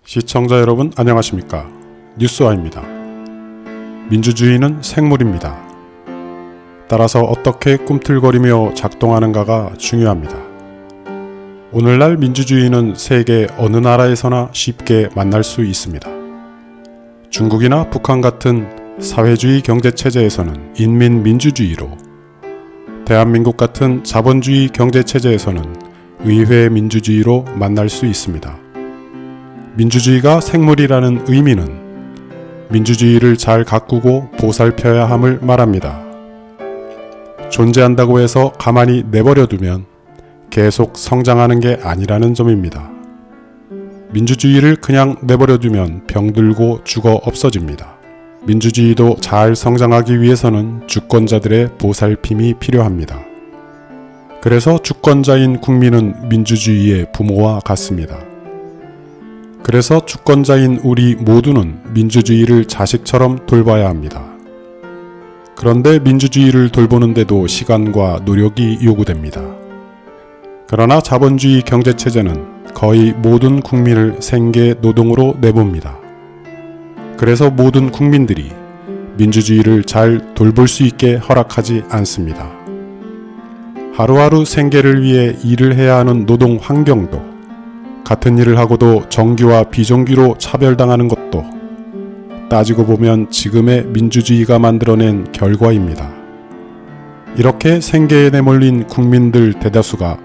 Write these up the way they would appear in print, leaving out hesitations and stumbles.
시청자 여러분 안녕하십니까? 뉴스와입니다. 민주주의는 생물입니다. 따라서 어떻게 꿈틀거리며 작동하는가가 중요합니다. 오늘날 민주주의는 세계 어느 나라에서나 쉽게 만날 수 있습니다. 중국이나 북한 같은 사회주의 경제체제에서는 인민민주주의로, 대한민국 같은 자본주의 경제체제에서는 의회민주주의로 만날 수 있습니다. 민주주의가 생물이라는 의미는 민주주의를 잘 가꾸고 보살펴야 함을 말합니다. 존재한다고 해서 가만히 내버려두면 계속 성장하는 게 아니라는 점입니다. 민주주의를 그냥 내버려두면 병들고 죽어 없어집니다. 민주주의도 잘 성장하기 위해서는 주권자들의 보살핌이 필요합니다. 그래서 주권자인 국민은 민주주의의 부모와 같습니다. 그래서 주권자인 우리 모두는 민주주의를 자식처럼 돌봐야 합니다. 그런데 민주주의를 돌보는데도 시간과 노력이 요구됩니다. 그러나 자본주의 경제체제는 거의 모든 국민을 생계 노동으로 내봅니다. 그래서 모든 국민들이 민주주의를 잘 돌볼 수 있게 허락하지 않습니다. 하루하루 생계를 위해 일을 해야 하는 노동 환경도, 같은 일을 하고도 정규와 비정규로 차별당하는 것도 따지고 보면 지금의 민주주의가 만들어낸 결과입니다. 이렇게 생계에 내몰린 국민들 대다수가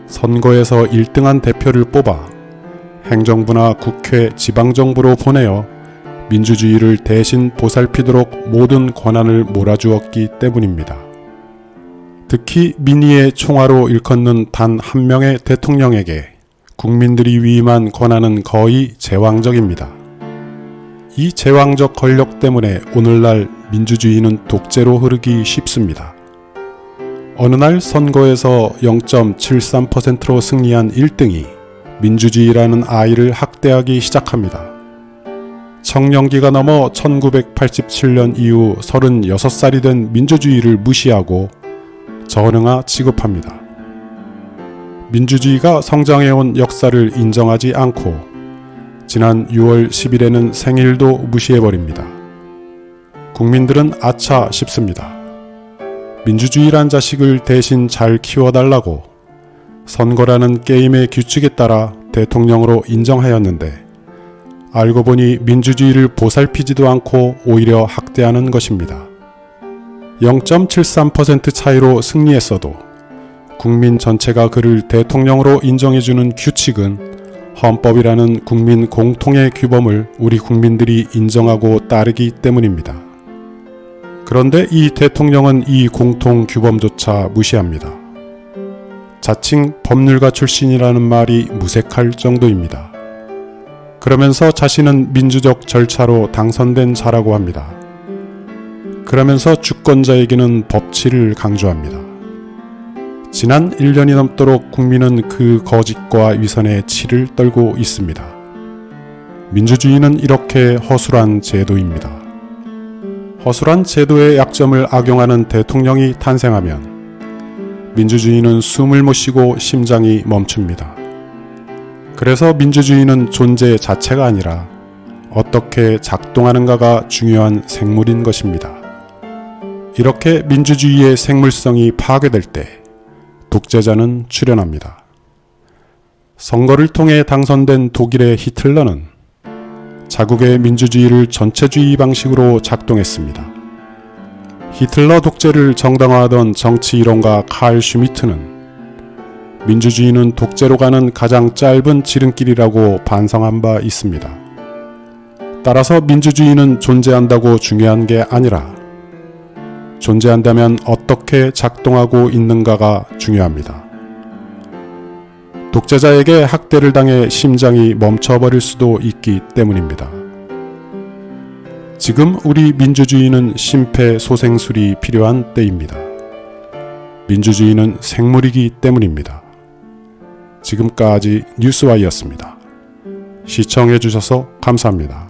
선거에서 1등한 대표를 뽑아 행정부나 국회, 지방정부로 보내어 민주주의를 대신 보살피도록 모든 권한을 몰아주었기 때문입니다. 특히 민의의 총화로 일컫는 단 한 명의 대통령에게 국민들이 위임한 권한은 거의 제왕적입니다. 이 제왕적 권력 때문에 오늘날 민주주의는 독재로 흐르기 쉽습니다. 어느 날 선거에서 0.73%로 승리한 1등이 민주주의라는 아이를 학대하기 시작합니다. 청년기가 넘어 1987년 이후 36살이 된 민주주의를 무시하고 전응하 취급합니다. 민주주의가 성장해온 역사를 인정하지 않고 지난 6월 10일에는 생일도 무시해버립니다. 국민들은 아차 싶습니다. 민주주의란 자식을 대신 잘 키워달라고 선거라는 게임의 규칙에 따라 대통령으로 인정하였는데 알고 보니 민주주의를 보살피지도 않고 오히려 학대하는 것입니다. 0.73% 차이로 승리했어도 국민 전체가 그를 대통령으로 인정해주는 규칙은 헌법이라는 국민 공통의 규범을 우리 국민들이 인정하고 따르기 때문입니다. 그런데 이 대통령은 이 공통 규범조차 무시합니다. 자칭 법률가 출신이라는 말이 무색할 정도입니다. 그러면서 자신은 민주적 절차로 당선된 자라고 합니다. 그러면서 주권자에게는 법치를 강조합니다. 지난 1년이 넘도록 국민은 그 거짓과 위선의 치를 떨고 있습니다. 민주주의는 이렇게 허술한 제도입니다. 허술한 제도의 약점을 악용하는 대통령이 탄생하면 민주주의는 숨을 못 쉬고 심장이 멈춥니다. 그래서 민주주의는 존재 자체가 아니라 어떻게 작동하는가가 중요한 생물인 것입니다. 이렇게 민주주의의 생물성이 파괴될 때 독재자는 출현합니다. 선거를 통해 당선된 독일의 히틀러는 자국의 민주주의를 전체주의 방식으로 작동했습니다. 히틀러 독재를 정당화하던 정치 이론가 칼 슈미트는 민주주의는 독재로 가는 가장 짧은 지름길이라고 반성한 바 있습니다. 따라서 민주주의는 존재한다고 중요한 게 아니라 존재한다면 어떻게 작동하고 있는가가 중요합니다. 독재자에게 학대를 당해 심장이 멈춰버릴 수도 있기 때문입니다. 지금 우리 민주주의는 심폐소생술이 필요한 때입니다. 민주주의는 생물이기 때문입니다. 지금까지 뉴스와이였습니다. 시청해주셔서 감사합니다.